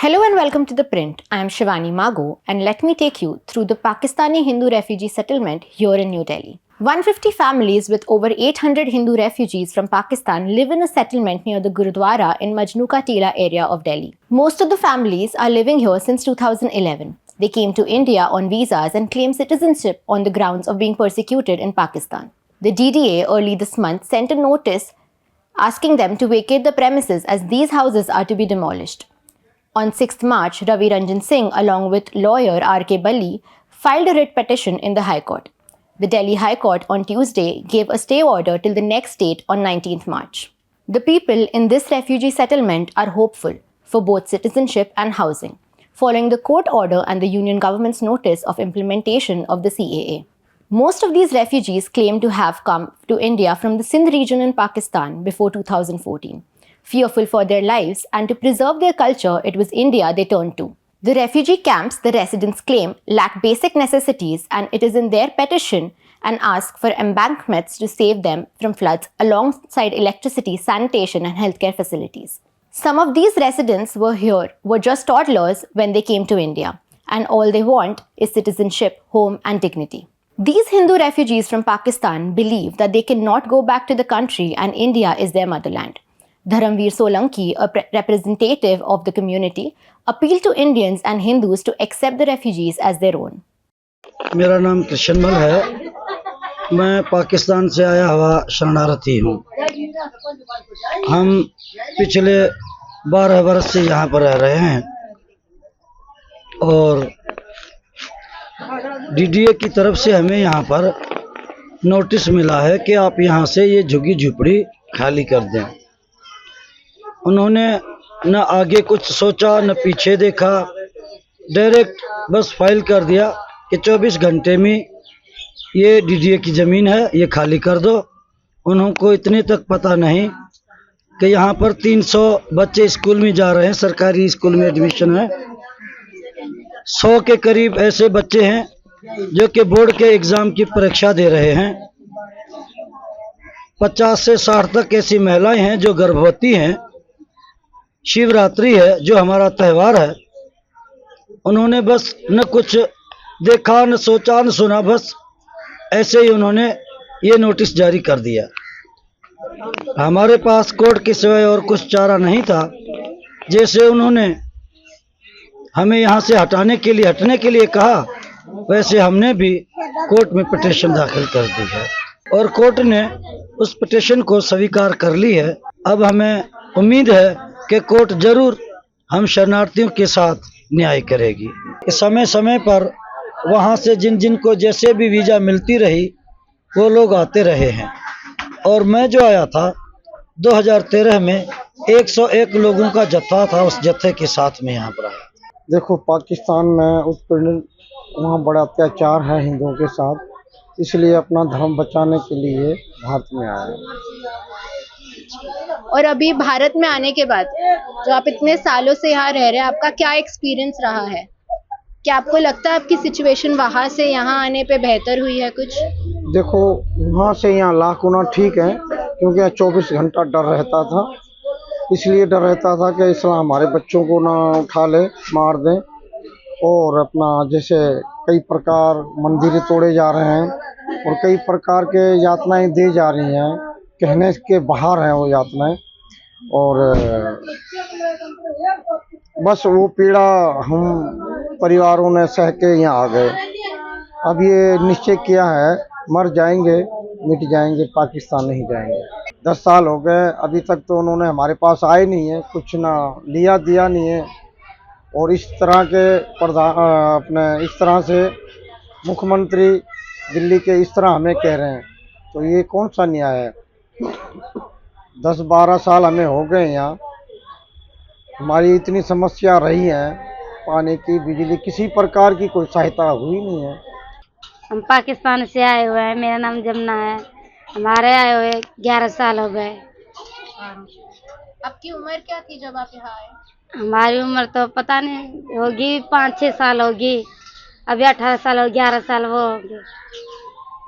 Hello and welcome to The Print. I am Shivani Mago and let me take you through the Pakistani Hindu refugee settlement here in New Delhi. 150 families with over 800 Hindu refugees from Pakistan live in a settlement near the Gurudwara in Majnu Ka Tela area of Delhi. Most of the families are living here since 2011. They came to India on visas and claim citizenship on the grounds of being persecuted in Pakistan. The DDA early this month sent a notice asking them to vacate the premises as these houses are to be demolished. On 6th March, Ravi Ranjan Singh, along with lawyer R.K. Balli, filed a writ petition in the High Court. The Delhi High Court on Tuesday gave a stay order till the next date on 19th March. The people in this refugee settlement are hopeful for both citizenship and housing, following the court order and the union government's notice of implementation of the CAA. Most of these refugees claim to have come to India from the Sindh region in Pakistan before 2014. Fearful for their lives and to preserve their culture, it was India they turned to. The refugee camps, the residents claim, lack basic necessities and it is in their petition and ask for embankments to save them from floods alongside electricity, sanitation and healthcare facilities. Some of these residents were just toddlers when they came to India and all they want is citizenship, home and dignity. These Hindu refugees from Pakistan believe that they cannot go back to the country and India is their motherland. Dharamveer Solanki, a representative of the community, appealed to Indians and Hindus to accept the refugees as their own. मेरा नाम कृष्णमल है। मैं पाकिस्तान से आया हुआ शरणार्थी हूँ। हम पिछले 12 वर्ष से यहाँ पर रह रहे हैं और डीडीए की तरफ से हमें यहाँ पर नोटिस मिला है कि आप यहाँ से ये झुग्गी झुपड़ी खाली कर दें। उन्होंने न आगे कुछ सोचा न पीछे देखा, डायरेक्ट बस फाइल कर दिया कि 24 घंटे में ये डीडीए की ज़मीन है, ये खाली कर दो। उनको इतने तक पता नहीं कि यहाँ पर 300 बच्चे स्कूल में जा रहे हैं, सरकारी स्कूल में एडमिशन है। 100 के करीब ऐसे बच्चे हैं जो कि बोर्ड के एग्ज़ाम की परीक्षा दे रहे हैं। 50 से 60 तक ऐसी महिलाएं हैं जो गर्भवती हैं। शिवरात्रि है जो हमारा त्यौहार है, उन्होंने बस न कुछ देखा न सोचा न सुना, बस ऐसे ही उन्होंने ये नोटिस जारी कर दिया। हमारे पास कोर्ट के सिवाय और कुछ चारा नहीं था। जैसे उन्होंने हमें यहाँ से हटने के लिए कहा, वैसे हमने भी कोर्ट में पिटीशन दाखिल कर दी है और कोर्ट ने उस पिटीशन को स्वीकार कर ली है। अब हमें उम्मीद है कि कोर्ट जरूर हम शरणार्थियों के साथ न्याय करेगी। समय समय पर वहाँ से जिन को जैसे भी वीज़ा मिलती रही वो लोग आते रहे हैं और मैं जो आया था 2013 में 101 लोगों का जत्था था, उस जत्थे के साथ में यहाँ पर आया। देखो, पाकिस्तान में उत्पीड़न वहाँ बड़ा अत्याचार है हिंदुओं के साथ, इसलिए अपना धर्म बचाने के लिए भारत में आया। और अभी भारत में आने के बाद जो आप इतने सालों से यहाँ रह रहे हैं, आपका क्या एक्सपीरियंस रहा है? क्या आपको लगता है आपकी सिचुएशन वहाँ से यहाँ आने पे बेहतर हुई है कुछ? देखो, वहाँ से यहाँ लाख गुना ठीक है, क्योंकि यहाँ 24 घंटा डर रहता था। इसलिए डर रहता था कि इस्लाम हमारे बच्चों को ना उठा ले, मार दें। और अपना जैसे कई प्रकार मंदिर तोड़े जा रहे हैं और कई प्रकार के यातनाएं दी जा रही हैं, कहने के बाहर हैं वो यातनाएं। और बस वो पीड़ा हम परिवारों ने सह के यहाँ आ गए। अब ये निश्चय किया है, मर जाएंगे मिट जाएंगे, पाकिस्तान नहीं जाएंगे। 10 साल हो गए, अभी तक तो उन्होंने हमारे पास आए नहीं है, कुछ ना लिया दिया नहीं है। और इस तरह के इस तरह से मुख्यमंत्री दिल्ली के इस तरह हमें कह रहे हैं, तो ये कौन सा न्याय है? 10-12 साल हमें हो गए यहाँ, हमारी इतनी समस्या रही है, पानी की, बिजली, किसी प्रकार की कोई सहायता हुई नहीं है। हम पाकिस्तान से आए हुए हैं, मेरा नाम जमुना है। हमारे आए हुए 11 साल हो गए। आपकी उम्र क्या थी जब आप यहाँ आए? हमारी उम्र तो पता नहीं, होगी 5-6 साल होगी। अभी 18 साल हो, 11 साल वो होगी,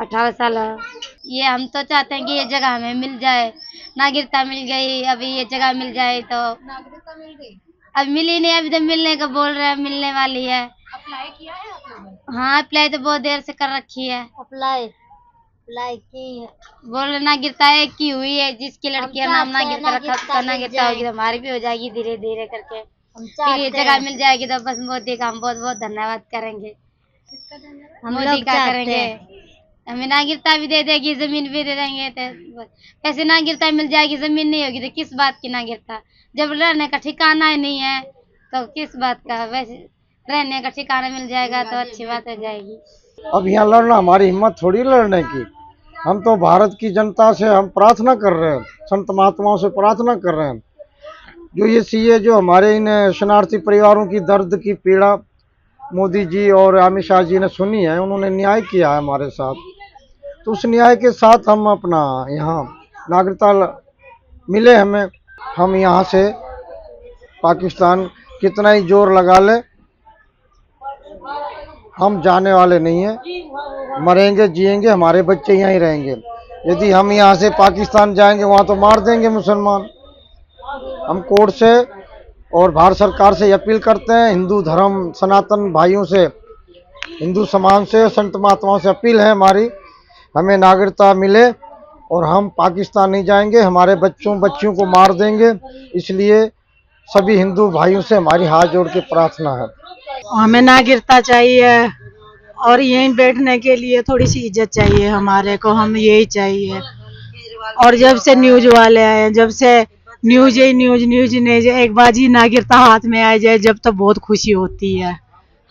18 साल हो। ये हम तो चाहते हैं कि ये जगह हमें मिल जाए, नागरिकता मिल गई, अभी ये जगह मिल जाए तो। नागरिकता मिल गई? अब मिली नहीं, अभी तो मिलने का बोल रहे हैं, मिलने वाली है। अप्लाई किया है आप लोगों ने? हाँ, अप्लाई तो बहुत देर से कर रखी है। अप्लाई की है। बोल रहे नागरिकता एक की हुई है, जिसकी लड़की का नाम नागरिकता रखा उसका नागरिकता होगी तो हमारी भी हो जाएगी धीरे धीरे करके। फिर ये जगह मिल जाएगी तो बस मोदी का हम बहुत बहुत धन्यवाद करेंगे। मोदी का करेंगे, हमें नागरिकता भी दे देगी, जमीन भी दे देंगे। तो ऐसे नागरिकता मिल जाएगी, जमीन नहीं होगी तो किस बात की नागरिकता? जब रहने का ठिकाना ही नहीं है तो किस बात का? वैसे रहने का ठिकाना मिल जाएगा तो अच्छी बात हो जाएगी। अब यहाँ लड़ना हमारी हिम्मत थोड़ी लड़ने की। हम तो भारत की जनता से हम प्रार्थना कर रहे हैं, संत महात्माओं से प्रार्थना कर रहे हैं, जो ये सीए जो हमारे इन शरणार्थी परिवारों की दर्द की पीड़ा मोदी जी और अमित शाह जी ने सुनी है, उन्होंने न्याय किया है हमारे साथ, तो उस न्याय के साथ हम अपना यहाँ नागरिकता मिले हमें। हम यहाँ से पाकिस्तान कितना ही जोर लगा ले, हम जाने वाले नहीं हैं। मरेंगे जिएंगे, हमारे बच्चे यहाँ ही रहेंगे। यदि हम यहाँ से पाकिस्तान जाएंगे वहाँ तो मार देंगे मुसलमान। हम कोर्ट से और भारत सरकार से अपील करते हैं, हिंदू धर्म सनातन भाइयों से, हिंदू समाज से, संत महात्माओं से अपील है हमारी, हमें नागरिकता मिले और हम पाकिस्तान नहीं जाएंगे, हमारे बच्चियों को मार देंगे। इसलिए सभी हिंदू भाइयों से हमारी हाथ जोड़ के प्रार्थना है। हमें नागरिकता चाहिए और यहीं बैठने के लिए थोड़ी सी इज्जत चाहिए हमारे को, हम यही चाहिए। और जब से न्यूज वाले आए, जब से न्यूज नहीं, एक बाजी नागरिकता हाथ में आ जाए जब तो बहुत खुशी होती है।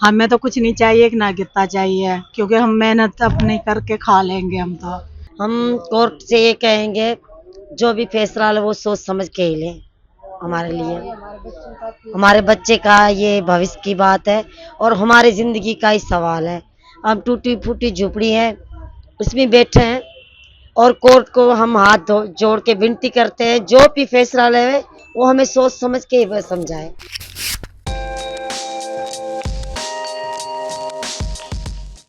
हमें तो कुछ नहीं चाहिए, एक नागरिकता चाहिए, क्योंकि हम मेहनत अपनी करके खा लेंगे। हम कोर्ट से ये कहेंगे जो भी फैसला ले वो सोच समझ के ही ले। हमारे लिए, हमारे बच्चे का ये भविष्य की बात है और हमारी जिंदगी का ही सवाल है। हम टूटी फूटी झोपड़ी है उसमें बैठे हैं और कोर्ट को हम हाथ जोड़ के विनती करते हैं, जो भी फैसला ले वो हमें सोच समझ के ही समझाए।